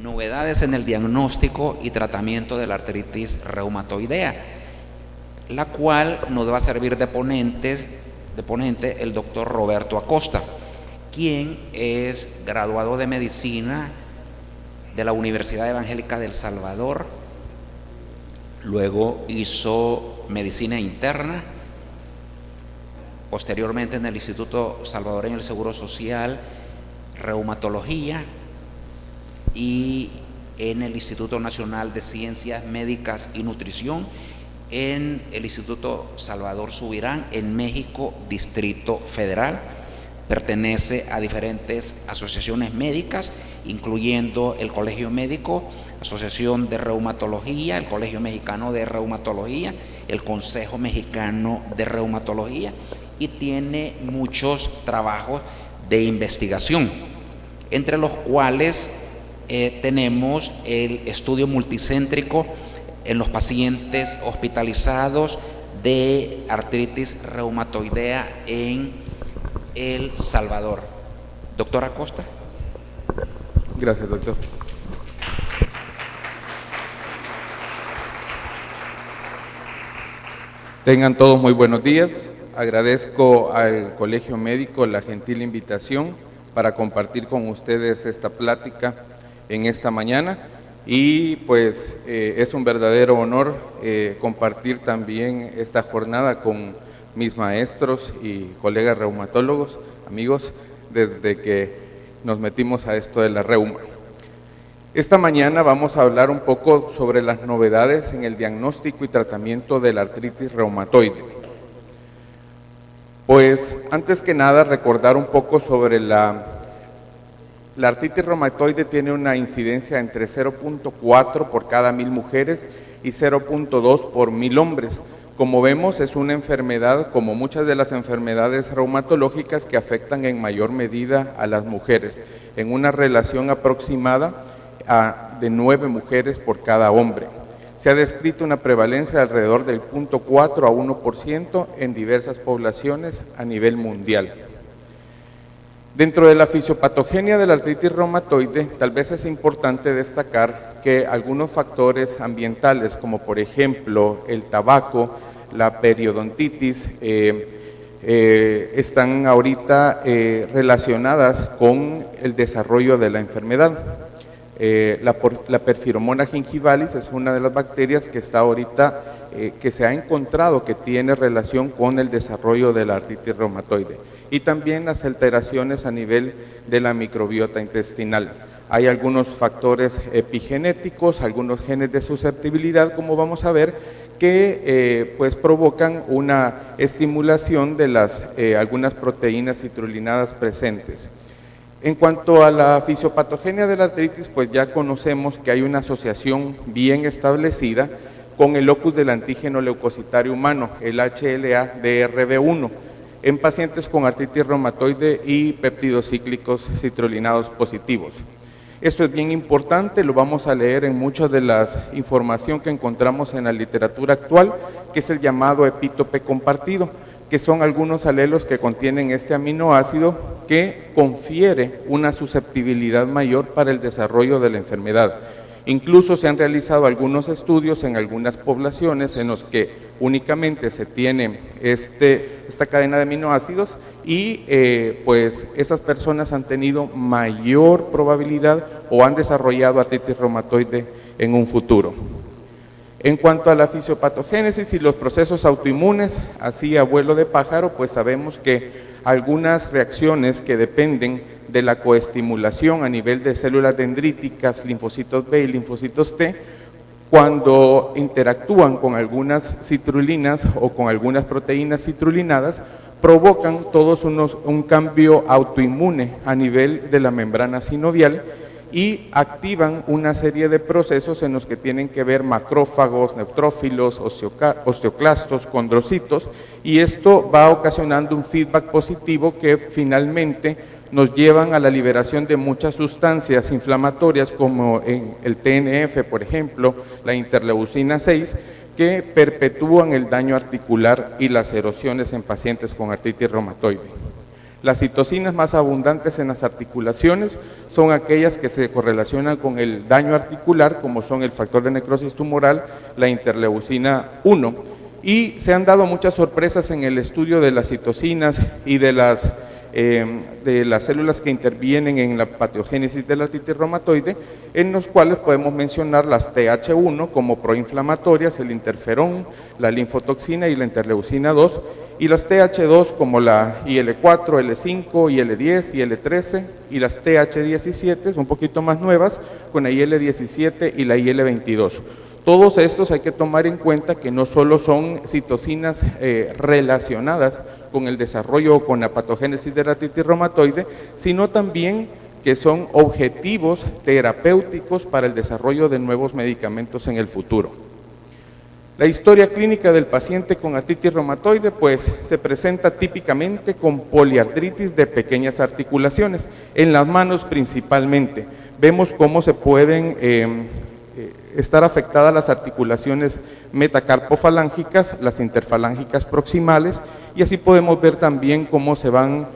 novedades en el diagnóstico y tratamiento de la artritis reumatoidea, la cual nos va a servir de ponente el doctor Roberto Acosta, quien es graduado de medicina de la Universidad Evangélica del Salvador, luego hizo medicina interna, posteriormente en el Instituto Salvadoreño del Seguro Social, reumatología, y en el Instituto Nacional de Ciencias Médicas y Nutrición, en el Instituto Salvador Subirán, en México, Distrito Federal. Pertenece a diferentes asociaciones médicas, incluyendo el Colegio Médico, Asociación de Reumatología, el Colegio Mexicano de Reumatología, el Consejo Mexicano de Reumatología, y tiene muchos trabajos de investigación, entre los cuales tenemos el estudio multicéntrico en los pacientes hospitalizados de artritis reumatoidea en El Salvador. Doctor Acosta. Gracias, doctor. Tengan todos muy buenos días. Agradezco al Colegio Médico la gentil invitación para compartir con ustedes esta plática en esta mañana, y pues es un verdadero honor compartir también esta jornada con mis maestros y colegas reumatólogos, amigos, desde que nos metimos a esto de la reuma. Esta mañana vamos a hablar un poco sobre las novedades en el diagnóstico y tratamiento de la artritis reumatoide. Pues antes que nada recordar un poco sobre la artritis reumatoide. Tiene una incidencia entre 0.4 por cada 1000 mujeres y 0.2 por 1000 hombres. Como vemos, es una enfermedad, como muchas de las enfermedades reumatológicas, que afectan en mayor medida a las mujeres, en una relación aproximada de 9 mujeres por cada hombre. Se ha descrito una prevalencia de alrededor del 0.4 a 1% en diversas poblaciones a nivel mundial. Dentro de la fisiopatogenia de la artritis reumatoide, tal vez es importante destacar que algunos factores ambientales, como por ejemplo el tabaco, la periodontitis, están ahorita relacionadas con el desarrollo de la enfermedad. La perfiromona gingivalis es una de las bacterias que está ahorita, que se ha encontrado que tiene relación con el desarrollo de la artritis reumatoide, y también las alteraciones a nivel de la microbiota intestinal. Hay algunos factores epigenéticos, algunos genes de susceptibilidad, como vamos a ver, que pues provocan una estimulación de algunas proteínas citrulinadas presentes. En cuanto a la fisiopatogenia de la artritis, pues ya conocemos que hay una asociación bien establecida con el locus del antígeno leucocitario humano, el HLA-DRB1, en pacientes con artritis reumatoide y péptidos cíclicos citrulinados positivos. Esto es bien importante, lo vamos a leer en mucha de la información que encontramos en la literatura actual, que es el llamado epítope compartido, que son algunos alelos que contienen este aminoácido que confiere una susceptibilidad mayor para el desarrollo de la enfermedad. Incluso se han realizado algunos estudios en algunas poblaciones en los que únicamente se tiene esta cadena de aminoácidos y pues esas personas han tenido mayor probabilidad o han desarrollado artritis reumatoide en un futuro. En cuanto a la fisiopatogénesis y los procesos autoinmunes, así a vuelo de pájaro, pues sabemos que algunas reacciones que dependen de la coestimulación a nivel de células dendríticas, linfocitos B y linfocitos T, cuando interactúan con algunas citrulinas o con algunas proteínas citrulinadas, provocan todos un cambio autoinmune a nivel de la membrana sinovial y activan una serie de procesos en los que tienen que ver macrófagos, neutrófilos, osteoclastos, condrocitos, y esto va ocasionando un feedback positivo que finalmente nos llevan a la liberación de muchas sustancias inflamatorias como en el TNF, por ejemplo, la interleucina 6, que perpetúan el daño articular y las erosiones en pacientes con artritis reumatoide. Las citocinas más abundantes en las articulaciones son aquellas que se correlacionan con el daño articular, como son el factor de necrosis tumoral, la interleucina 1. Y se han dado muchas sorpresas en el estudio de las citocinas y de las células que intervienen en la patogénesis de la artritis reumatoide, en los cuales podemos mencionar las TH1 como proinflamatorias, el interferón, la linfotoxina y la interleucina 2, y las TH2 como la IL4, L5, IL10, IL13, y las TH17, un poquito más nuevas, con la IL17 y la IL22. Todos estos hay que tomar en cuenta que no solo son citocinas relacionadas con el desarrollo o con la patogénesis de la artritis reumatoide, sino también que son objetivos terapéuticos para el desarrollo de nuevos medicamentos en el futuro. La historia clínica del paciente con artritis reumatoide pues se presenta típicamente con poliartritis de pequeñas articulaciones, en las manos principalmente. Vemos cómo se pueden estar afectadas las articulaciones metacarpofalángicas, las interfalángicas proximales, y así podemos ver también cómo se van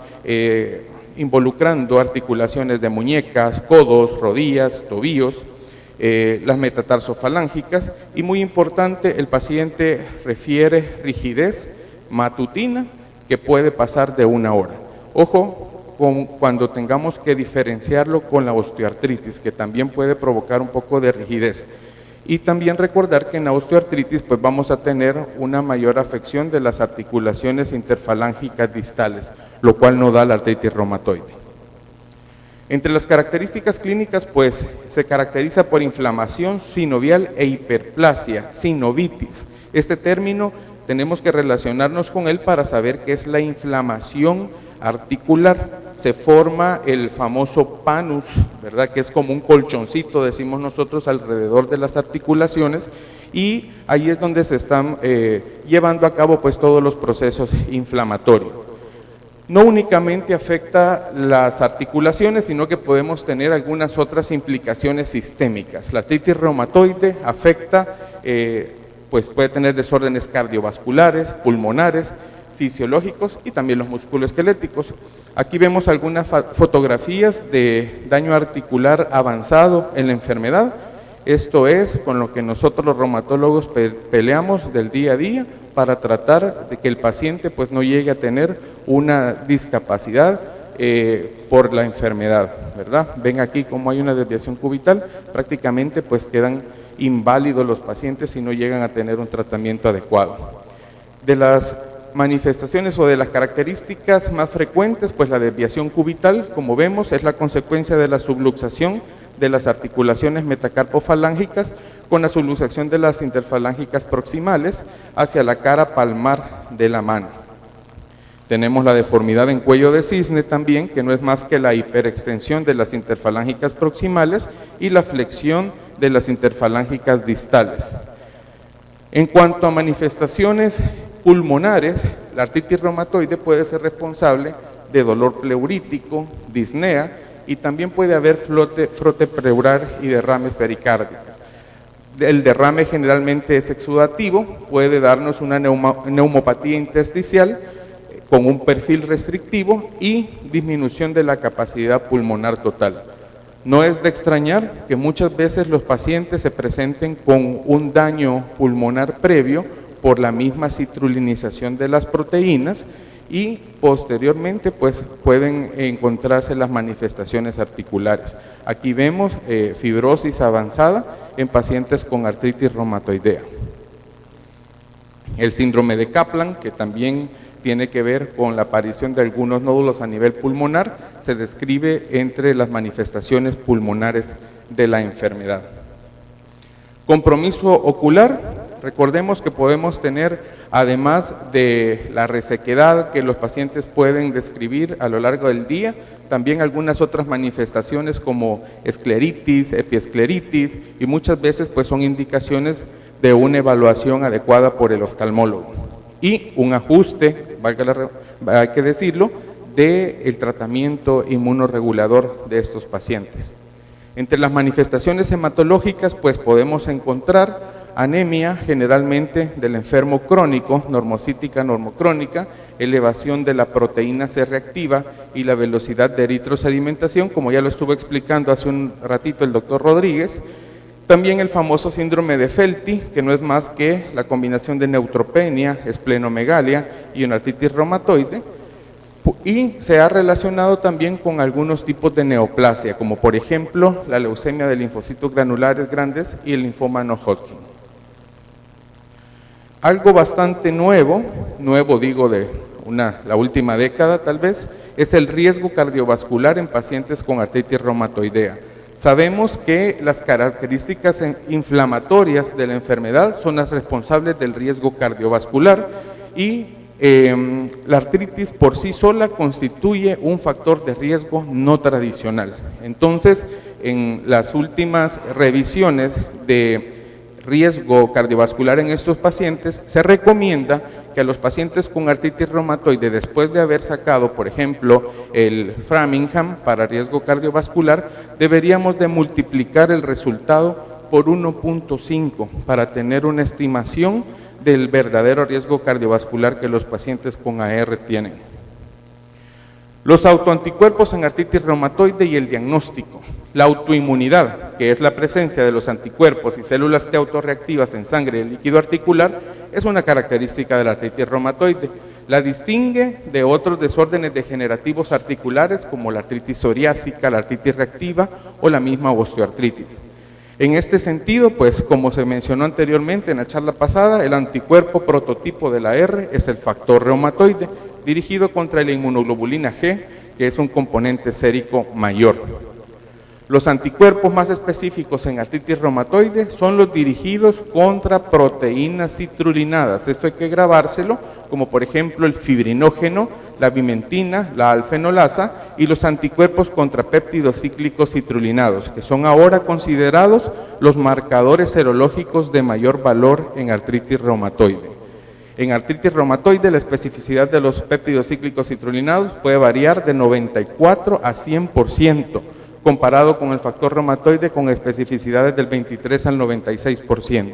involucrando articulaciones de muñecas, codos, rodillas, tobillos, las metatarsofalángicas, y muy importante, el paciente refiere rigidez matutina que puede pasar de 1 hora. Ojo cuando tengamos que diferenciarlo con la osteoartritis, que también puede provocar un poco de rigidez. Y también recordar que en la osteoartritis pues vamos a tener una mayor afección de las articulaciones interfalángicas distales, lo cual no da la artritis reumatoide. Entre las características clínicas, pues, se caracteriza por inflamación sinovial e hiperplasia, sinovitis. Este término tenemos que relacionarnos con él para saber qué es la inflamación articular. Se forma el famoso panus, ¿verdad?, que es como un colchoncito, decimos nosotros, alrededor de las articulaciones, y ahí es donde se están llevando a cabo pues todos los procesos inflamatorios. No únicamente afecta las articulaciones, sino que podemos tener algunas otras implicaciones sistémicas. La artritis reumatoide afecta, pues puede tener desórdenes cardiovasculares, pulmonares, fisiológicos y también los musculoesqueléticos. Aquí vemos algunas fotografías de daño articular avanzado en la enfermedad. Esto es con lo que nosotros los reumatólogos peleamos del día a día para tratar de que el paciente pues no llegue a tener una discapacidad por la enfermedad, ¿verdad? Ven aquí cómo hay una desviación cubital, prácticamente pues quedan inválidos los pacientes si no llegan a tener un tratamiento adecuado. De las manifestaciones o de las características más frecuentes, pues la desviación cubital, como vemos, es la consecuencia de la subluxación de las articulaciones metacarpofalángicas con la subluxación de las interfalángicas proximales hacia la cara palmar de la mano. Tenemos la deformidad en cuello de cisne también, que no es más que la hiperextensión de las interfalángicas proximales y la flexión de las interfalángicas distales. En cuanto a manifestaciones pulmonares, la artritis reumatoide puede ser responsable de dolor pleurítico, disnea, y también puede haber frote pleural y derrames pericárdicos. El derrame generalmente es exudativo, puede darnos una neumopatía intersticial con un perfil restrictivo y disminución de la capacidad pulmonar total. No es de extrañar que muchas veces los pacientes se presenten con un daño pulmonar previo por la misma citrulinización de las proteínas y posteriormente pues pueden encontrarse las manifestaciones articulares. Aquí vemos fibrosis avanzada en pacientes con artritis reumatoidea. El síndrome de Kaplan, que también tiene que ver con la aparición de algunos nódulos a nivel pulmonar, se describe entre las manifestaciones pulmonares de la enfermedad. Compromiso ocular. Recordemos que podemos tener, además de la resequedad que los pacientes pueden describir a lo largo del día, también algunas otras manifestaciones como escleritis, epiescleritis, y muchas veces pues son indicaciones de una evaluación adecuada por el oftalmólogo. Y un ajuste, hay que decirlo, del tratamiento inmunorregulador de estos pacientes. Entre las manifestaciones hematológicas pues podemos encontrar anemia generalmente del enfermo crónico, normocítica, normocrónica, elevación de la proteína C reactiva y la velocidad de eritrosedimentación, como ya lo estuvo explicando hace un ratito el doctor Rodríguez. También el famoso síndrome de Felty, que no es más que la combinación de neutropenia, esplenomegalia y una artritis reumatoide, y se ha relacionado también con algunos tipos de neoplasia, como por ejemplo la leucemia de linfocitos granulares grandes y el linfoma no Hodgkin. Algo bastante nuevo digo de la última década tal vez, es el riesgo cardiovascular en pacientes con artritis reumatoidea. Sabemos que las características inflamatorias de la enfermedad son las responsables del riesgo cardiovascular y la artritis por sí sola constituye un factor de riesgo no tradicional. Entonces, en las últimas revisiones de riesgo cardiovascular en estos pacientes, se recomienda que a los pacientes con artritis reumatoide, después de haber sacado, por ejemplo, el Framingham para riesgo cardiovascular, deberíamos de multiplicar el resultado por 1.5 para tener una estimación del verdadero riesgo cardiovascular que los pacientes con AR tienen. Los autoanticuerpos en artritis reumatoide y el diagnóstico. La autoinmunidad, que es la presencia de los anticuerpos y células T autorreactivas en sangre y líquido articular, es una característica de la artritis reumatoide. La distingue de otros desórdenes degenerativos articulares como la artritis psoriásica, la artritis reactiva o la misma osteoartritis. En este sentido, pues como se mencionó anteriormente en la charla pasada, el anticuerpo prototipo de la R es el factor reumatoide, dirigido contra la inmunoglobulina G, que es un componente sérico mayor. Los anticuerpos más específicos en artritis reumatoide son los dirigidos contra proteínas citrulinadas. Esto hay que grabárselo, como por ejemplo el fibrinógeno, la vimentina, la alfenolasa y los anticuerpos contra péptidos cíclicos citrulinados, que son ahora considerados los marcadores serológicos de mayor valor en artritis reumatoide. En artritis reumatoide la especificidad de los péptidos cíclicos citrulinados puede variar de 94 a 100%, comparado con el factor reumatoide con especificidades del 23 al 96%.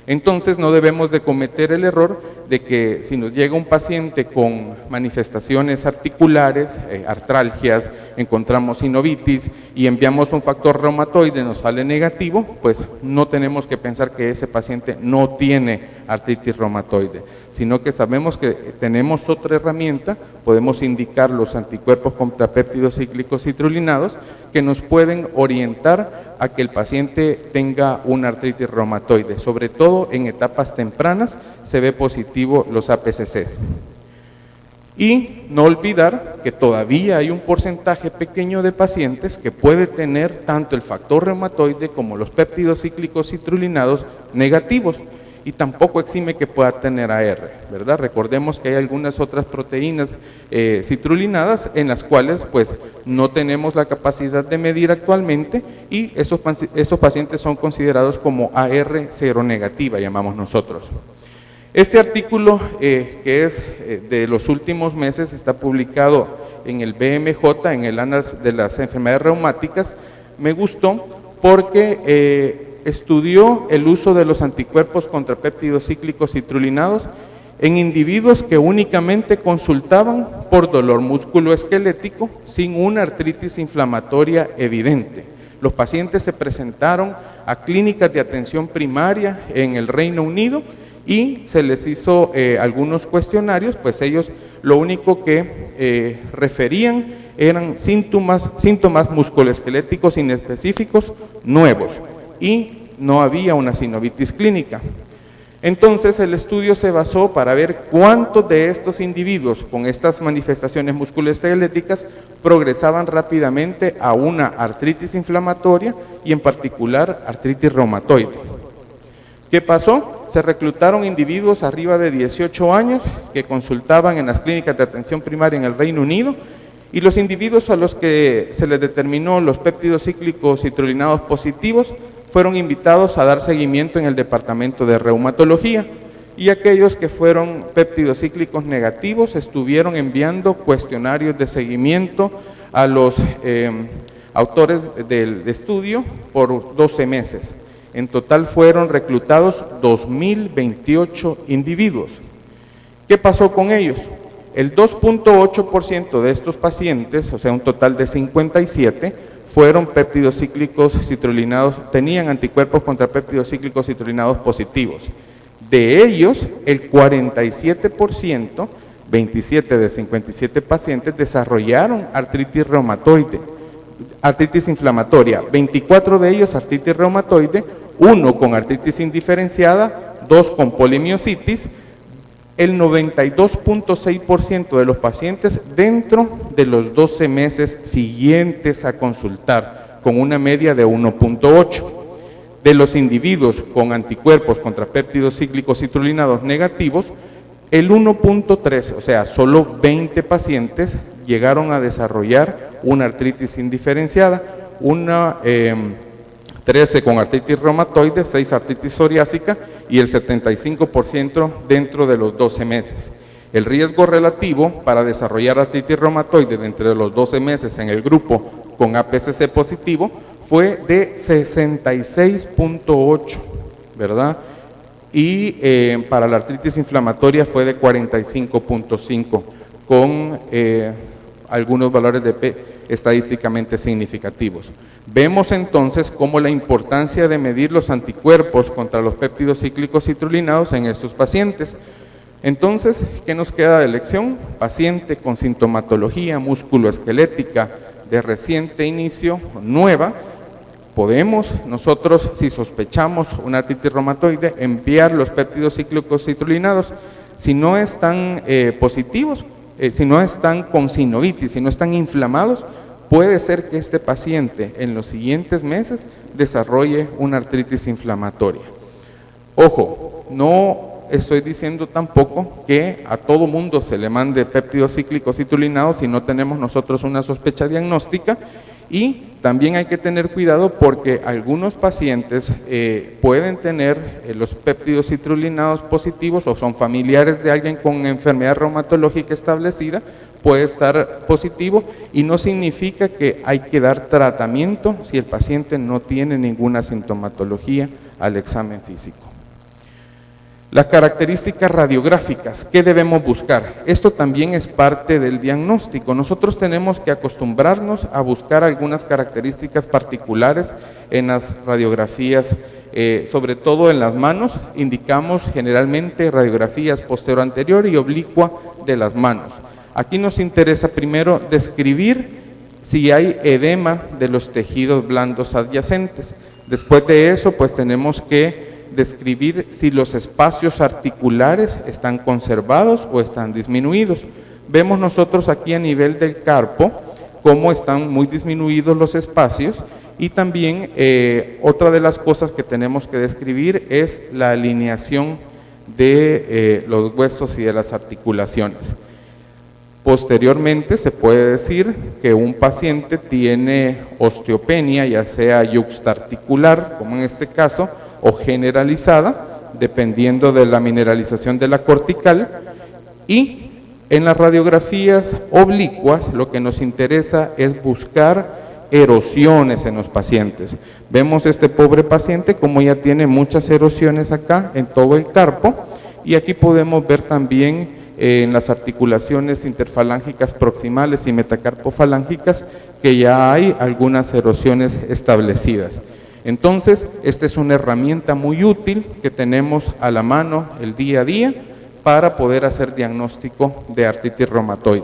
Entonces no debemos de cometer el error de que si nos llega un paciente con manifestaciones articulares, artralgias, encontramos sinovitis y enviamos un factor reumatoide y nos sale negativo, pues no tenemos que pensar que ese paciente no tiene artritis reumatoide, sino que sabemos que tenemos otra herramienta, podemos indicar los anticuerpos contra péptidos cíclicos citrulinados que nos pueden orientar a que el paciente tenga una artritis reumatoide. Sobre todo en etapas tempranas se ve positivo los APCC. Y no olvidar que todavía hay un porcentaje pequeño de pacientes que puede tener tanto el factor reumatoide como los péptidos cíclicos citrulinados negativos, y tampoco exime que pueda tener AR, ¿verdad? Recordemos que hay algunas otras proteínas citrulinadas en las cuales pues no tenemos la capacidad de medir actualmente y esos pacientes son considerados como AR seronegativa, llamamos nosotros. Este artículo que es de los últimos meses está publicado en el BMJ, en el Annals de las Enfermedades Reumáticas. Me gustó porque estudió el uso de los anticuerpos contra péptidos cíclicos citrulinados en individuos que únicamente consultaban por dolor musculoesquelético sin una artritis inflamatoria evidente. Los pacientes se presentaron a clínicas de atención primaria en el Reino Unido y se les hizo algunos cuestionarios, pues ellos lo único que referían eran síntomas musculoesqueléticos inespecíficos nuevos y no había una sinovitis clínica. Entonces el estudio se basó para ver cuántos de estos individuos con estas manifestaciones musculoesqueléticas progresaban rápidamente a una artritis inflamatoria y en particular artritis reumatoide. ¿Qué pasó? Se reclutaron individuos arriba de 18 años que consultaban en las clínicas de atención primaria en el Reino Unido y los individuos a los que se les determinó los péptidos cíclicos citrulinados positivos fueron invitados a dar seguimiento en el departamento de reumatología y aquellos que fueron péptidos cíclicos negativos estuvieron enviando cuestionarios de seguimiento a los autores del estudio por 12 meses. En total fueron reclutados 2.028 individuos. ¿Qué pasó con ellos? El 2.8% de estos pacientes, o sea, un total de 57, fueron péptidos cíclicos citrulinados, tenían anticuerpos contra péptidos cíclicos citrulinados positivos. De ellos, el 47%, 27 de 57 pacientes, desarrollaron artritis reumatoide, artritis inflamatoria. 24 de ellos artritis reumatoide, 1 con artritis indiferenciada, 2 con polimiositis. El 92.6% de los pacientes dentro de los 12 meses siguientes a consultar, con una media de 1.8. De los individuos con anticuerpos contra péptidos cíclicos citrulinados negativos, el 1.3, o sea, solo 20 pacientes llegaron a desarrollar una artritis indiferenciada, 13 con artritis reumatoide, 6 artritis psoriásica y el 75% dentro de los 12 meses. El riesgo relativo para desarrollar artritis reumatoide dentro de los 12 meses en el grupo con APCC positivo fue de 66.8, ¿verdad? Y para la artritis inflamatoria fue de 45.5, con algunos valores de P estadísticamente significativos. Vemos entonces cómo la importancia de medir los anticuerpos contra los péptidos cíclicos citrulinados en estos pacientes. Entonces, ¿qué nos queda de elección? Paciente con sintomatología musculoesquelética de reciente inicio, nueva, podemos nosotros, si sospechamos una artritis reumatoide, enviar los péptidos cíclicos citrulinados. Si no están positivos, si no están con sinovitis, si no están inflamados, puede ser que este paciente en los siguientes meses desarrolle una artritis inflamatoria. Ojo, no estoy diciendo tampoco que a todo mundo se le mande péptidos cíclicos citrulinados si no tenemos nosotros una sospecha diagnóstica, y también hay que tener cuidado porque algunos pacientes pueden tener los péptidos citrulinados positivos o son familiares de alguien con enfermedad reumatológica establecida, puede estar positivo y no significa que hay que dar tratamiento si el paciente no tiene ninguna sintomatología al examen físico. Las características radiográficas, ¿qué debemos buscar? Esto también es parte del diagnóstico. Nosotros tenemos que acostumbrarnos a buscar algunas características particulares en las radiografías, sobre todo en las manos. Indicamos generalmente radiografías posterior-anterior y oblicua de las manos. Aquí nos interesa primero describir si hay edema de los tejidos blandos adyacentes. Después de eso, pues tenemos que describir si los espacios articulares están conservados o están disminuidos. Vemos nosotros aquí a nivel del carpo cómo están muy disminuidos los espacios, y también otra de las cosas que tenemos que describir es la alineación de los huesos y de las articulaciones. Posteriormente se puede decir que un paciente tiene osteopenia, ya sea yuxtaarticular, como en este caso, o generalizada, dependiendo de la mineralización de la cortical. Y en las radiografías oblicuas lo que nos interesa es buscar erosiones en los pacientes. Vemos este pobre paciente como ya tiene muchas erosiones acá en todo el carpo, y aquí podemos ver también en las articulaciones interfalángicas proximales y metacarpofalángicas que ya hay algunas erosiones establecidas. Entonces, esta es una herramienta muy útil que tenemos a la mano el día a día para poder hacer diagnóstico de artritis reumatoide.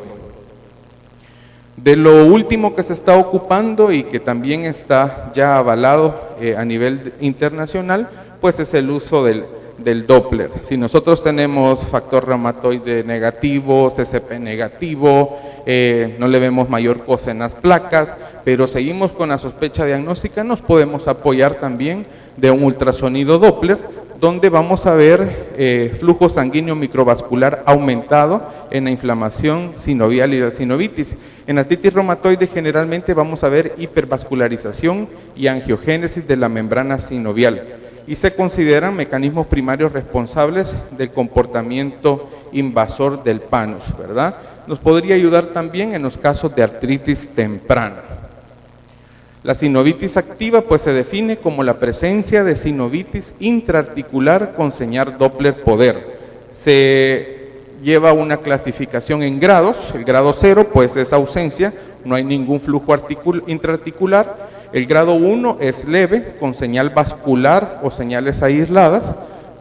De lo último que se está ocupando y que también está ya avalado a nivel internacional, pues es el uso del Doppler. Si nosotros tenemos factor reumatoide negativo, CCP negativo, no le vemos mayor cosa en las placas, pero seguimos con la sospecha diagnóstica, nos podemos apoyar también de un ultrasonido Doppler, donde vamos a ver flujo sanguíneo microvascular aumentado en la inflamación sinovial y la sinovitis. En artritis reumatoide generalmente vamos a ver hipervascularización y angiogénesis de la membrana sinovial, y se consideran mecanismos primarios responsables del comportamiento invasor del panus, ¿verdad? Nos podría ayudar también en los casos de artritis temprana. La sinovitis activa pues se define como la presencia de sinovitis intraarticular con señal Doppler poder. Se lleva una clasificación en grados. El grado 0 pues es ausencia, no hay ningún flujo intraarticular. El grado 1 es leve, con señal vascular o señales aisladas.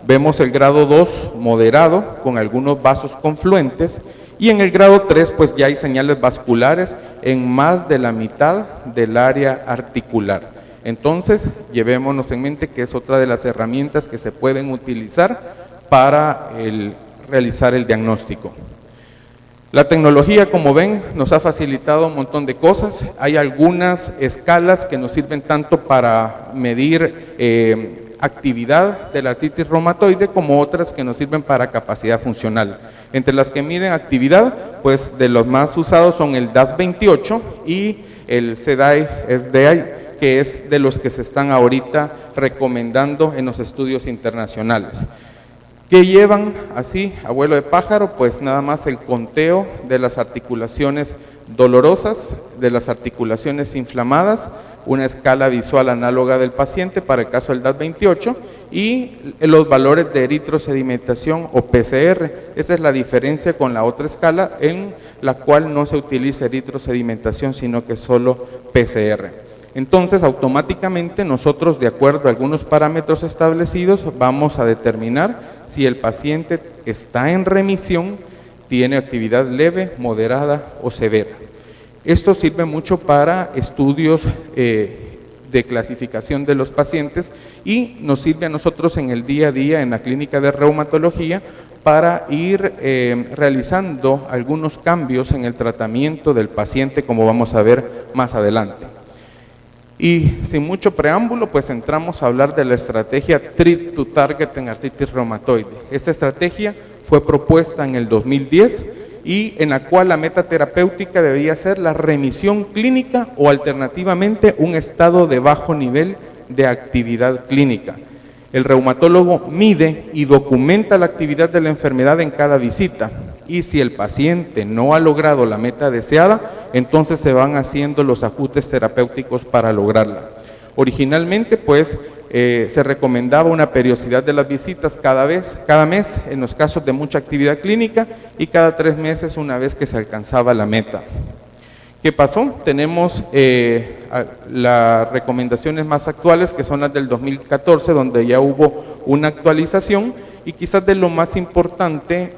Vemos el grado 2 moderado, con algunos vasos confluentes. Y en el grado 3 pues ya hay señales vasculares en más de la mitad del área articular. Entonces, llevémonos en mente que es otra de las herramientas que se pueden utilizar para realizar el diagnóstico. La tecnología, como ven, nos ha facilitado un montón de cosas. Hay algunas escalas que nos sirven tanto para medir actividad de la artritis reumatoide como otras que nos sirven para capacidad funcional. Entre las que miden actividad, pues de los más usados son el DAS28 y el CDAI-SDI, que es de los que se están ahorita recomendando en los estudios internacionales. ¿Qué llevan así, abuelo de pájaro? Pues nada más el conteo de las articulaciones dolorosas, de las articulaciones inflamadas, una escala visual análoga del paciente para el caso del DAS28 y los valores de eritrosedimentación o PCR. Esa es la diferencia con la otra escala en la cual no se utiliza eritrosedimentación sino que solo PCR. Entonces automáticamente nosotros, de acuerdo a algunos parámetros establecidos, vamos a determinar si el paciente está en remisión, tiene actividad leve, moderada o severa. Esto sirve mucho para estudios de clasificación de los pacientes y nos sirve a nosotros en el día a día en la clínica de reumatología para ir realizando algunos cambios en el tratamiento del paciente, como vamos a ver más adelante. Y sin mucho preámbulo, pues entramos a hablar de la estrategia Treat to Target en artritis reumatoide. Esta estrategia fue propuesta en el 2010 y en la cual la meta terapéutica debía ser la remisión clínica o alternativamente un estado de bajo nivel de actividad clínica. El reumatólogo mide y documenta la actividad de la enfermedad en cada visita y si el paciente no ha logrado la meta deseada, entonces se van haciendo los ajustes terapéuticos para lograrla. Originalmente, pues, se recomendaba una periodicidad de las visitas cada mes en los casos de mucha actividad clínica y cada 3 meses una vez que se alcanzaba la meta. ¿Qué pasó? Tenemos las recomendaciones más actuales que son las del 2014 donde ya hubo una actualización y quizás de lo más importante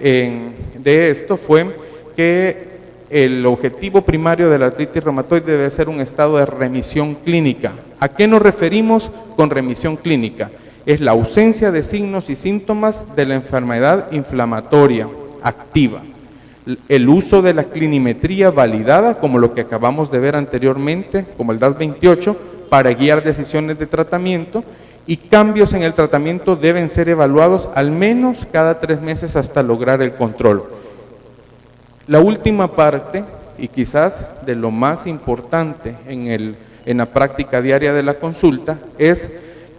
de esto fue que el objetivo primario de la artritis reumatoide debe ser un estado de remisión clínica. ¿A qué nos referimos con remisión clínica? Es la ausencia de signos y síntomas de la enfermedad inflamatoria activa. El uso de la clinimetría validada, como lo que acabamos de ver anteriormente, como el DAS28, para guiar decisiones de tratamiento y cambios en el tratamiento deben ser evaluados al menos cada 3 meses hasta lograr el control. La última parte, y quizás de lo más importante en la práctica diaria de la consulta, es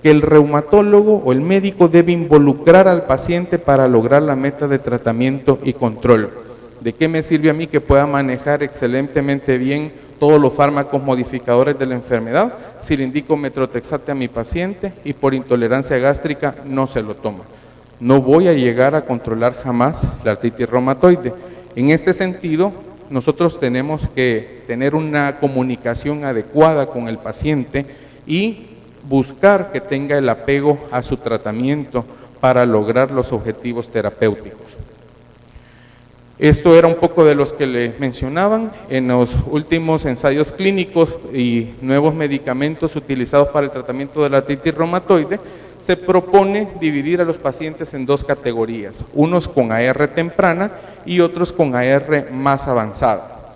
que el reumatólogo o el médico debe involucrar al paciente para lograr la meta de tratamiento y control. ¿De qué me sirve a mí que pueda manejar excelentemente bien todos los fármacos modificadores de la enfermedad si le indico metrotexate a mi paciente y por intolerancia gástrica no se lo toma? No voy a llegar a controlar jamás la artritis reumatoide. En este sentido, nosotros tenemos que tener una comunicación adecuada con el paciente y buscar que tenga el apego a su tratamiento para lograr los objetivos terapéuticos. Esto era un poco de los que le mencionaban. En los últimos ensayos clínicos y nuevos medicamentos utilizados para el tratamiento de la artritis reumatoide, se propone dividir a los pacientes en 2 categorías, unos con AR temprana y otros con AR más avanzada.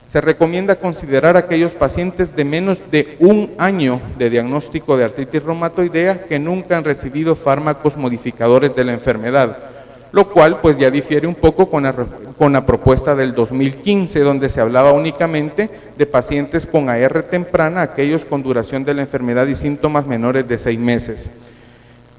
Se recomienda considerar aquellos pacientes de menos de 1 año de diagnóstico de artritis reumatoidea que nunca han recibido fármacos modificadores de la enfermedad, lo cual pues ya difiere un poco con la propuesta del 2015, donde se hablaba únicamente de pacientes con AR temprana, aquellos con duración de la enfermedad y síntomas menores de 6 meses.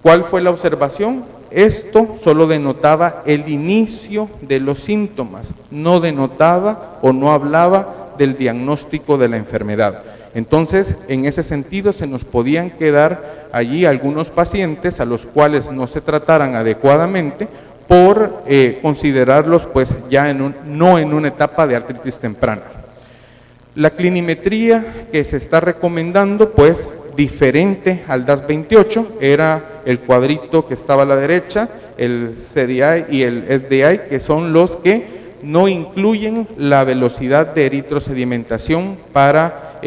¿Cuál fue la observación? Esto solo denotaba el inicio de los síntomas, no denotaba o no hablaba del diagnóstico de la enfermedad. Entonces, en ese sentido, se nos podían quedar allí algunos pacientes a los cuales no se trataran adecuadamente por considerarlos pues ya no en una etapa de artritis temprana. La clinimetría que se está recomendando, pues diferente al DAS28, era el cuadrito que estaba a la derecha, el CDI y el SDI, que son los que no incluyen la velocidad de eritrosedimentación para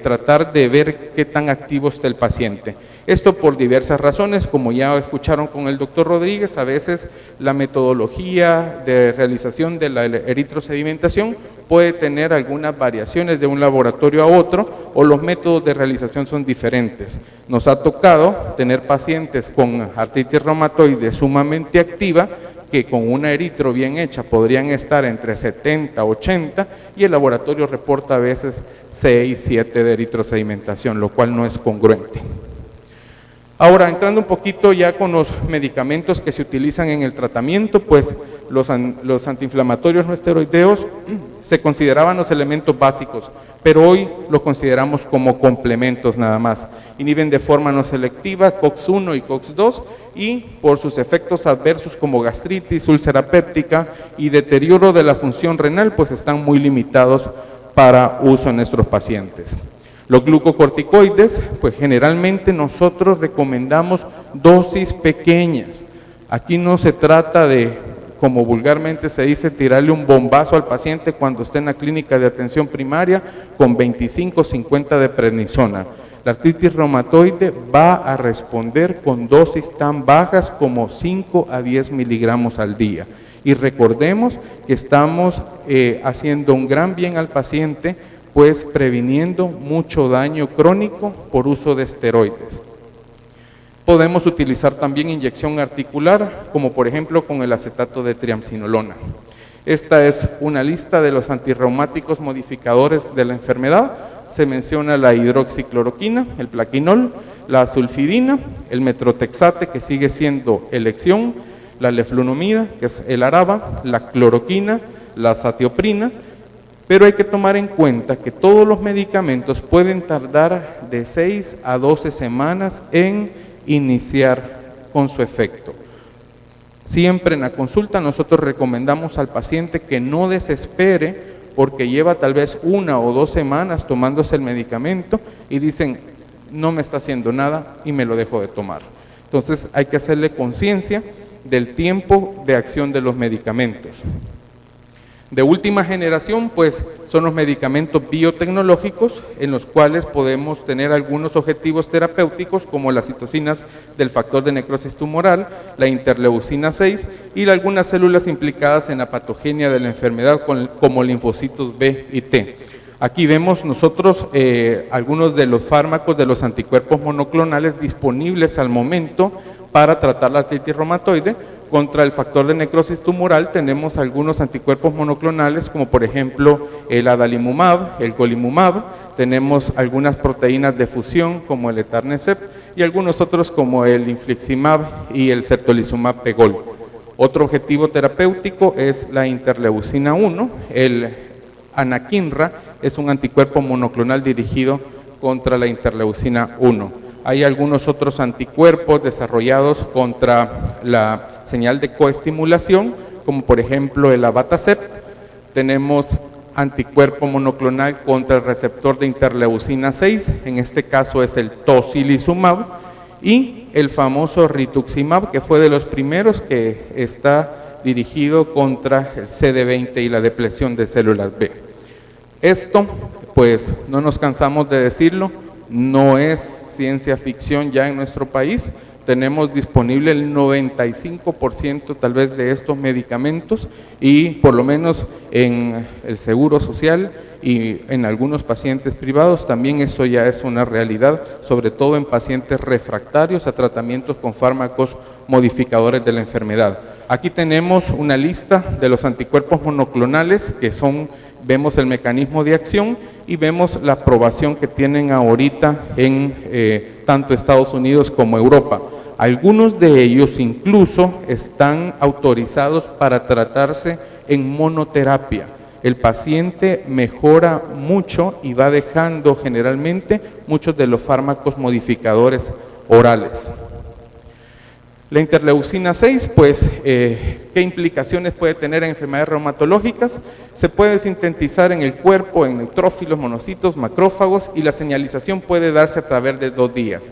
tratar de ver qué tan activo está el paciente. Esto por diversas razones, como ya escucharon con el doctor Rodríguez, a veces la metodología de realización de la eritrosedimentación puede tener algunas variaciones de un laboratorio a otro, o los métodos de realización son diferentes. Nos ha tocado tener pacientes con artritis reumatoide sumamente activa, que con una eritro bien hecha podrían estar entre 70, 80, y el laboratorio reporta a veces 6, 7 de eritrosedimentación, lo cual no es congruente. Ahora, entrando un poquito ya con los medicamentos que se utilizan en el tratamiento, pues los antiinflamatorios no esteroideos se consideraban los elementos básicos, pero hoy los consideramos como complementos nada más. Inhiben de forma no selectiva COX-1 y COX-2 y por sus efectos adversos como gastritis, úlcera péptica y deterioro de la función renal, pues están muy limitados para uso en nuestros pacientes. Los glucocorticoides, pues generalmente nosotros recomendamos dosis pequeñas. Aquí no se trata de, como vulgarmente se dice, tirarle un bombazo al paciente cuando esté en la clínica de atención primaria con 25 o 50 de prednisona. La artritis reumatoide va a responder con dosis tan bajas como 5 a 10 miligramos al día. Y recordemos que estamos haciendo un gran bien al paciente, pues previniendo mucho daño crónico por uso de esteroides. Podemos utilizar también inyección articular, como por ejemplo con el acetato de triamcinolona. Esta es una lista de los antirreumáticos modificadores de la enfermedad. Se menciona la hidroxicloroquina, el plaquinol, la sulfidina, el metrotexate, que sigue siendo elección, la leflunomida, que es el araba, la cloroquina, la zatioprina. Pero hay que tomar en cuenta que todos los medicamentos pueden tardar de 6 a 12 semanas en iniciar con su efecto. Siempre en la consulta nosotros recomendamos al paciente que no desespere porque lleva tal vez 1 o 2 semanas tomándose el medicamento y dicen, no me está haciendo nada y me lo dejo de tomar. Entonces hay que hacerle conciencia del tiempo de acción de los medicamentos. De última generación, pues, son los medicamentos biotecnológicos en los cuales podemos tener algunos objetivos terapéuticos como las citocinas del factor de necrosis tumoral, la interleucina 6 y algunas células implicadas en la patogenia de la enfermedad como linfocitos B y T. Aquí vemos nosotros algunos de los fármacos de los anticuerpos monoclonales disponibles al momento para tratar la artritis reumatoide. Contra el factor de necrosis tumoral tenemos algunos anticuerpos monoclonales como por ejemplo el adalimumab, el golimumab, tenemos algunas proteínas de fusión como el etanercept y algunos otros como el infliximab y el certolizumab pegol. Otro objetivo terapéutico es la interleucina 1, el anakinra es un anticuerpo monoclonal dirigido contra la interleucina 1. Hay algunos otros anticuerpos desarrollados contra la señal de coestimulación, como por ejemplo el abatacept. Tenemos anticuerpo monoclonal contra el receptor de interleucina 6, en este caso es el tocilizumab, y el famoso rituximab, que fue de los primeros que está dirigido contra el CD20 y la depresión de células B. Esto, pues no nos cansamos de decirlo, no es ciencia ficción ya en nuestro país. Tenemos disponible el 95% tal vez de estos medicamentos y por lo menos en el Seguro Social y en algunos pacientes privados también eso ya es una realidad, sobre todo en pacientes refractarios a tratamientos con fármacos modificadores de la enfermedad. Aquí tenemos una lista de los anticuerpos monoclonales que son, vemos el mecanismo de acción y vemos la aprobación que tienen ahorita en tanto Estados Unidos como Europa. Algunos de ellos incluso están autorizados para tratarse en monoterapia. el paciente mejora mucho y va dejando generalmente muchos de los fármacos modificadores orales. La interleucina 6, pues, ¿qué implicaciones puede tener en enfermedades reumatológicas? Se puede sintetizar en el cuerpo, en neutrófilos, monocitos, macrófagos, y la señalización puede darse a través de dos vías.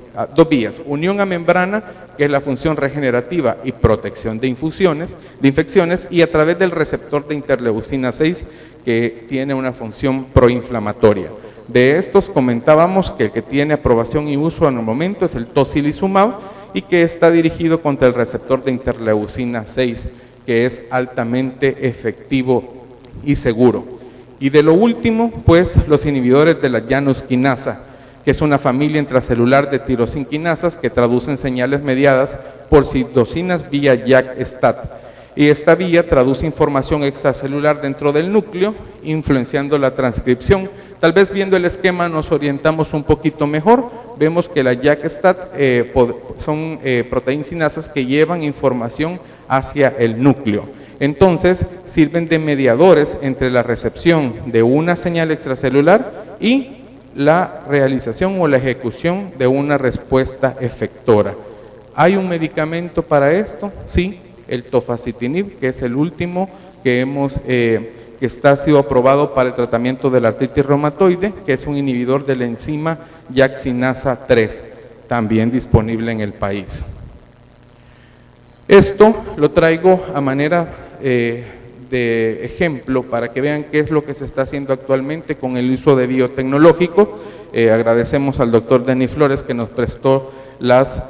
Unión a membrana, que es la función regenerativa y protección de infecciones, y a través del receptor de interleucina 6, que tiene una función proinflamatoria. De estos comentábamos que el que tiene aprobación y uso en el momento es el tocilizumab, y que está dirigido contra el receptor de interleucina 6, que es altamente efectivo y seguro. Y de lo último, pues los inhibidores de la Janus quinasa, que es una familia intracelular de tirosinquinasas que traducen señales mediadas por citocinas vía JAK-STAT. Y esta vía traduce información extracelular dentro del núcleo, influenciando la transcripción. Tal vez viendo el esquema nos orientamos un poquito mejor. Vemos que la JAK-STAT son proteínsinasas que llevan información hacia el núcleo. Entonces, sirven de mediadores entre la recepción de una señal extracelular y la realización o la ejecución de una respuesta efectora. ¿Hay un medicamento para esto? Sí, el tofacitinib, que es el último que ha sido aprobado para el tratamiento de la artritis reumatoide, que es un inhibidor de la enzima JAK sinasa 3, también disponible en el país. Esto lo traigo a manera de ejemplo para que vean qué es lo que se está haciendo actualmente con el uso de biotecnológicos. Agradecemos al doctor Denis Flores que nos prestó las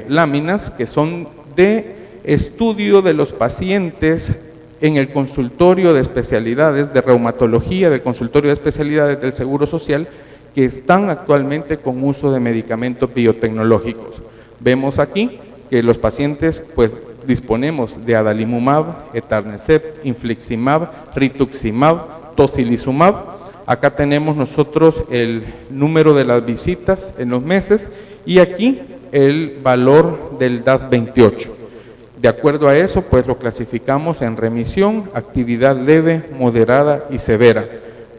láminas que son de estudio de los pacientes en el consultorio de especialidades de reumatología, del consultorio de especialidades del Seguro Social, que están actualmente con uso de medicamentos biotecnológicos. Vemos aquí que los pacientes, pues, disponemos de adalimumab, etanercept, infliximab, rituximab, tocilizumab. Acá tenemos nosotros el número de las visitas en los meses y aquí el valor del DAS28. De acuerdo a eso, pues lo clasificamos en remisión, actividad leve, moderada y severa.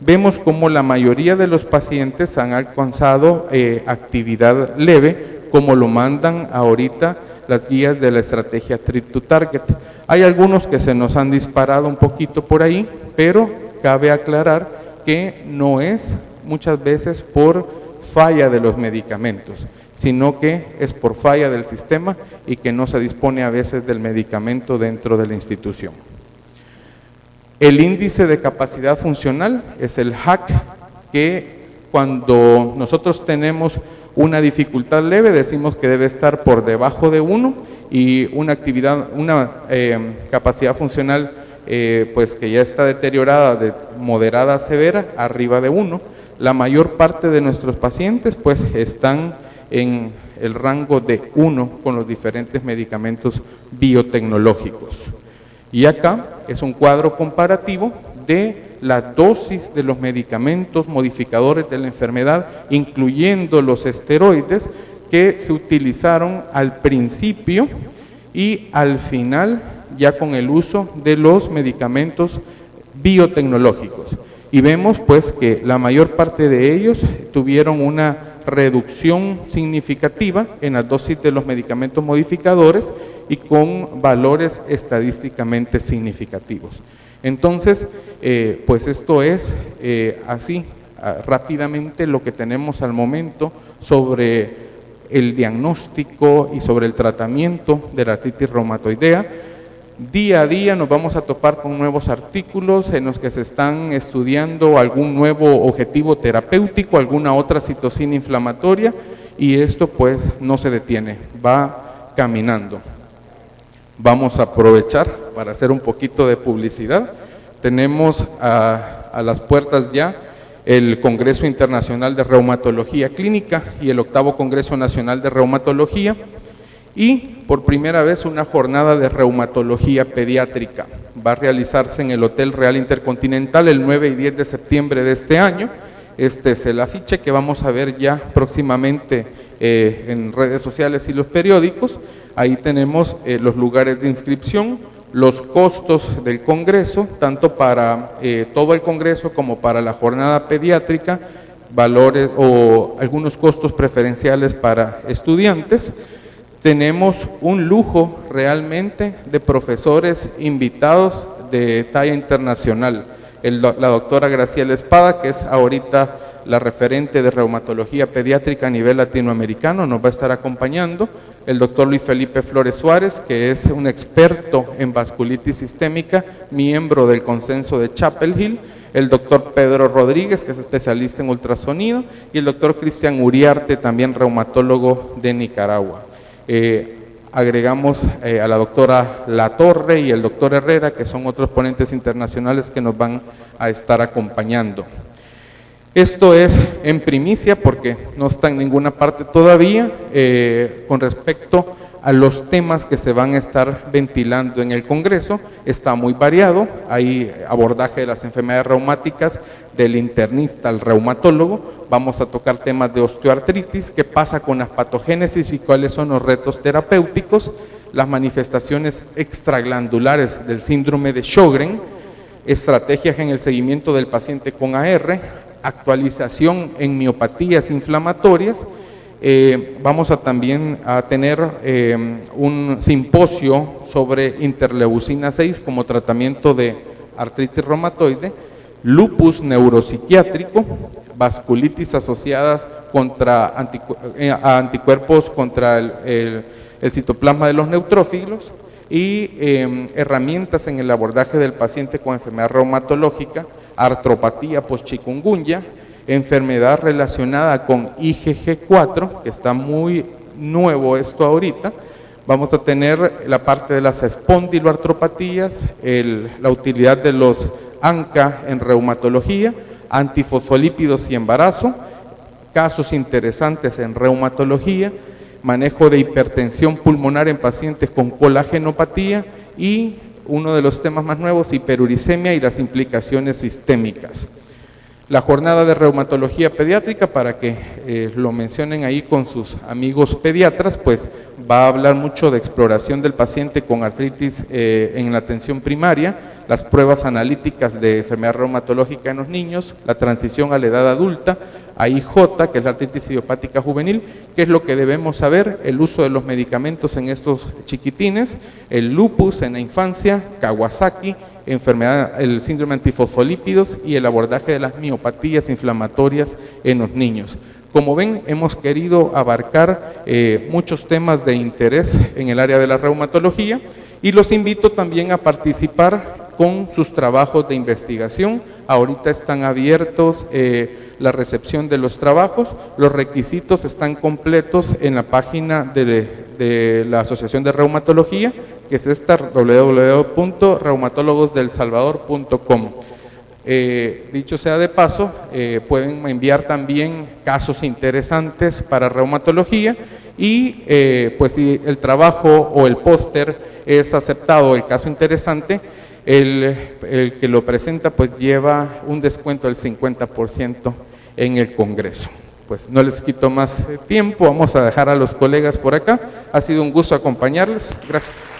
Vemos como la mayoría de los pacientes han alcanzado actividad leve, como lo mandan ahorita las guías de la estrategia Treat to Target. Hay algunos que se nos han disparado un poquito por ahí, pero cabe aclarar que no es muchas veces por falla de los medicamentos, sino que es por falla del sistema y que no se dispone a veces del medicamento dentro de la institución. El índice de capacidad funcional es el HAC, que cuando nosotros tenemos una dificultad leve decimos que debe estar por debajo de 1 y una capacidad funcional pues que ya está deteriorada de moderada a severa arriba de 1. La mayor parte de nuestros pacientes pues están en el rango de 1 con los diferentes medicamentos biotecnológicos. Y acá es un cuadro comparativo de la dosis de los medicamentos modificadores de la enfermedad, incluyendo los esteroides que se utilizaron al principio y al final ya con el uso de los medicamentos biotecnológicos. Y vemos pues que la mayor parte de ellos tuvieron una reducción significativa en las dosis de los medicamentos modificadores y con valores estadísticamente significativos. Entonces, pues esto es así rápidamente lo que tenemos al momento sobre el diagnóstico y sobre el tratamiento de la artritis reumatoidea. Día a día nos vamos a topar con nuevos artículos en los que se están estudiando algún nuevo objetivo terapéutico, alguna otra citocina inflamatoria, y esto pues no se detiene, va caminando. Vamos a aprovechar para hacer un poquito de publicidad. Tenemos a las puertas ya el Congreso Internacional de Reumatología Clínica y el 8º Congreso Nacional de Reumatología, y por primera vez una jornada de reumatología pediátrica. Va a realizarse en el Hotel Real Intercontinental el 9 y 10 de septiembre de este año. Este es el afiche que vamos a ver ya próximamente en redes sociales y los periódicos. Ahí tenemos los lugares de inscripción los costos del Congreso, tanto para todo el Congreso como para la jornada pediátrica, valores o algunos costos preferenciales para estudiantes. Tenemos un lujo realmente de profesores invitados de talla internacional. La doctora Graciela Espada, que es ahorita la referente de reumatología pediátrica a nivel latinoamericano, nos va a estar acompañando. El doctor Luis Felipe Flores Suárez, que es un experto en vasculitis sistémica, miembro del consenso de Chapel Hill. El doctor Pedro Rodríguez, que es especialista en ultrasonido, y el doctor Cristian Uriarte, también reumatólogo de Nicaragua. Agregamos a la doctora Latorre y el doctor Herrera, que son otros ponentes internacionales que nos van a estar acompañando. Esto es en primicia porque no está en ninguna parte todavía con respecto a los temas que se van a estar ventilando en el Congreso. Está muy variado, hay abordaje de las enfermedades reumáticas, del internista al reumatólogo, vamos a tocar temas de osteoartritis, qué pasa con las patogénesis y cuáles son los retos terapéuticos, las manifestaciones extraglandulares del síndrome de Sjögren, estrategias en el seguimiento del paciente con AR, actualización en miopatías inflamatorias. Vamos a también a tener un simposio sobre interleucina 6 como tratamiento de artritis reumatoide, lupus neuropsiquiátrico, vasculitis asociadas a anticuerpos contra el citoplasma de los neutrófilos y herramientas en el abordaje del paciente con enfermedad reumatológica, artropatía post-chikungunya, enfermedad relacionada con IgG4, que está muy nuevo esto ahorita. Vamos a tener la parte de las espondiloartropatías, la utilidad de los ANCA en reumatología, antifosfolípidos y embarazo, casos interesantes en reumatología, manejo de hipertensión pulmonar en pacientes con colagenopatía y uno de los temas más nuevos, hiperuricemia y las implicaciones sistémicas. La jornada de reumatología pediátrica, para que lo mencionen ahí con sus amigos pediatras, pues va a hablar mucho de exploración del paciente con artritis en la atención primaria, las pruebas analíticas de enfermedad reumatológica en los niños, la transición a la edad adulta, AIJ, que es la artritis idiopática juvenil, qué es lo que debemos saber, el uso de los medicamentos en estos chiquitines, el lupus en la infancia, Kawasaki, el síndrome antifosfolípidos y el abordaje de las miopatías inflamatorias en los niños. Como ven, hemos querido abarcar muchos temas de interés en el área de la reumatología y los invito también a participar con sus trabajos de investigación. Ahorita están abiertos la recepción de los trabajos, los requisitos están completos en la página de la Asociación de Reumatología, que es esta www.reumatologosdelsalvador.com. Dicho sea de paso, pueden enviar también casos interesantes para reumatología y pues si el trabajo o el póster es aceptado, el caso interesante, el que lo presenta pues lleva un descuento del 50% en el Congreso. Pues no les quito más tiempo, vamos a dejar a los colegas por acá. Ha sido un gusto acompañarles. Gracias.